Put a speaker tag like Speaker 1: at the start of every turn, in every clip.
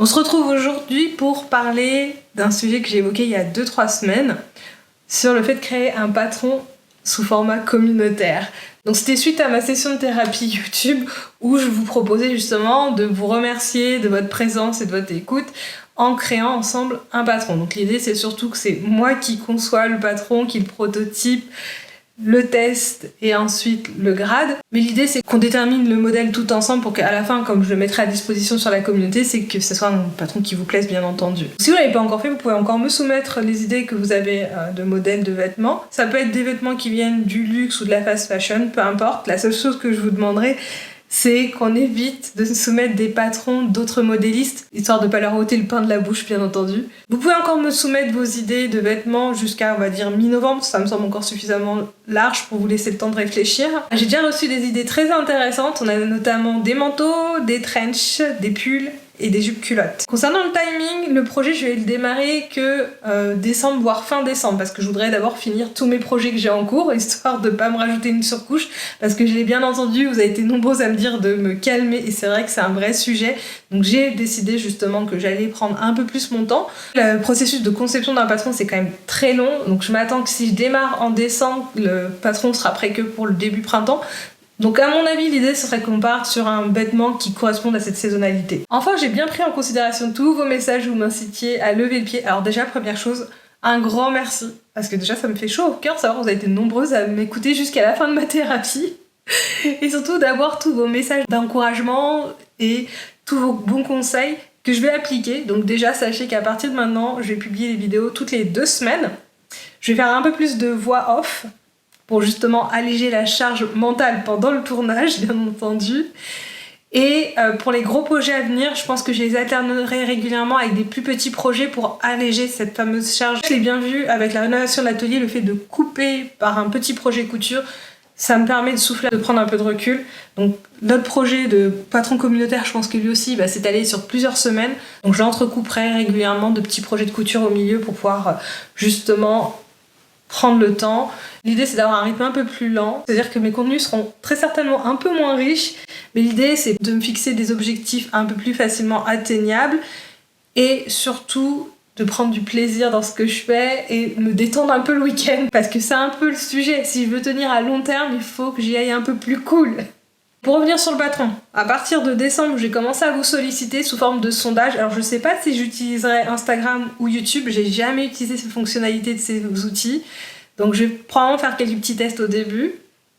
Speaker 1: On se retrouve aujourd'hui pour parler d'un sujet que j'ai évoqué il y a 2-3 semaines sur le fait de créer un patron sous format communautaire. Donc c'était suite à ma session de thérapie YouTube où je vous proposais justement de vous remercier de votre présence et de votre écoute en créant ensemble un patron. Donc l'idée c'est surtout que c'est moi qui conçois le patron, qui le prototype, le test et ensuite le grade. Mais l'idée c'est qu'on détermine le modèle tout ensemble pour qu'à la fin, comme je le mettrai à disposition sur la communauté, c'est que ce soit un patron qui vous plaise bien entendu. Si vous ne l'avez pas encore fait, vous pouvez encore me soumettre les idées que vous avez de modèles de vêtements. Ça peut être des vêtements qui viennent du luxe ou de la fast fashion, peu importe. La seule chose que je vous demanderai, c'est qu'on évite de soumettre des patrons d'autres modélistes, histoire de ne pas leur ôter le pain de la bouche, bien entendu. Vous pouvez encore me soumettre vos idées de vêtements jusqu'à, on va dire, mi-novembre, ça me semble encore suffisamment large pour vous laisser le temps de réfléchir. J'ai déjà reçu des idées très intéressantes, on a notamment des manteaux, des trenchs, des pulls et des jupes culottes. Concernant le timing, le projet je vais le démarrer que décembre voire fin décembre parce que je voudrais d'abord finir tous mes projets que j'ai en cours histoire de pas me rajouter une surcouche parce que je l'ai bien entendu, vous avez été nombreux à me dire de me calmer et c'est vrai que c'est un vrai sujet, donc j'ai décidé justement que j'allais prendre un peu plus mon temps. Le processus de conception d'un patron c'est quand même très long, donc je m'attends que si je démarre en décembre, le patron sera prêt que pour le début printemps. Donc à mon avis, l'idée ce serait qu'on parte sur un vêtement qui corresponde à cette saisonnalité. Enfin, j'ai bien pris en considération tous vos messages où vous m'incitiez à lever le pied. Alors déjà, première chose, un grand merci. Parce que déjà, ça me fait chaud au cœur de savoir que vous avez été nombreuses à m'écouter jusqu'à la fin de ma thérapie. Et surtout d'avoir tous vos messages d'encouragement et tous vos bons conseils que je vais appliquer. Donc déjà, sachez qu'à partir de maintenant, je vais publier des vidéos toutes les 2 semaines. Je vais faire un peu plus de voix off pour justement alléger la charge mentale pendant le tournage, bien entendu. Et pour les gros projets à venir, je pense que je les alternerai régulièrement avec des plus petits projets pour alléger cette fameuse charge. Je l'ai bien vu avec la rénovation de l'atelier, le fait de couper par un petit projet couture, ça me permet de souffler, de prendre un peu de recul. Donc notre projet de patron communautaire, je pense que lui aussi va s'étaler sur plusieurs semaines. Donc j'entrecouperai régulièrement de petits projets de couture au milieu pour pouvoir justement prendre le temps. L'idée c'est d'avoir un rythme un peu plus lent, c'est-à-dire que mes contenus seront très certainement un peu moins riches, mais l'idée c'est de me fixer des objectifs un peu plus facilement atteignables et surtout de prendre du plaisir dans ce que je fais et me détendre un peu le week-end parce que c'est un peu le sujet. Si je veux tenir à long terme, il faut que j'y aille un peu plus cool. Pour revenir sur le patron, à partir de décembre, j'ai commencé à vous solliciter sous forme de sondage. Alors je sais pas si j'utiliserai Instagram ou YouTube, j'ai jamais utilisé ces fonctionnalités de ces outils. Donc je vais probablement faire quelques petits tests au début.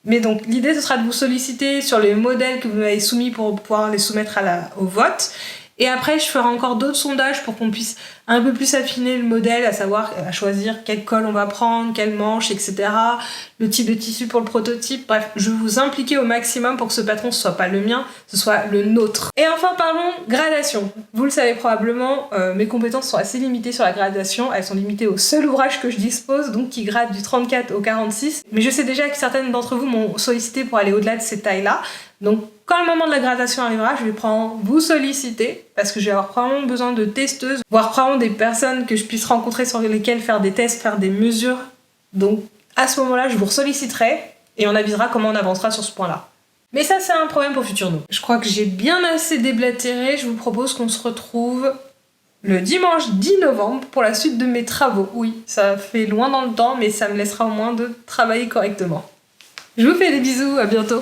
Speaker 1: Mais donc l'idée ce sera de vous solliciter sur les modèles que vous m'avez soumis pour pouvoir les soumettre au vote. Et après je ferai encore d'autres sondages pour qu'on puisse un peu plus affiner le modèle, à savoir à choisir quel col on va prendre, quelle manche, etc. Le type de tissu pour le prototype. Bref, je vais vous impliquer au maximum pour que ce patron ce soit pas le mien, ce soit le nôtre. Et enfin parlons gradation. Vous le savez probablement, mes compétences sont assez limitées sur la gradation. Elles sont limitées au seul ouvrage que je dispose, donc qui grade du 34 au 46. Mais je sais déjà que certaines d'entre vous m'ont sollicité pour aller au-delà de ces tailles-là. Donc quand le moment de la gradation arrivera, je vais probablement vous solliciter parce que je vais avoir probablement besoin de testeuses, voire probablement des personnes que je puisse rencontrer sur lesquelles faire des tests, faire des mesures. Donc à ce moment-là, je vous solliciterai et on avisera comment on avancera sur ce point-là. Mais ça, c'est un problème pour futur nous. Je crois que j'ai bien assez déblatéré. Je vous propose qu'on se retrouve le dimanche 10 novembre pour la suite de mes travaux. Oui, ça fait loin dans le temps, mais ça me laissera au moins de travailler correctement. Je vous fais des bisous, à bientôt.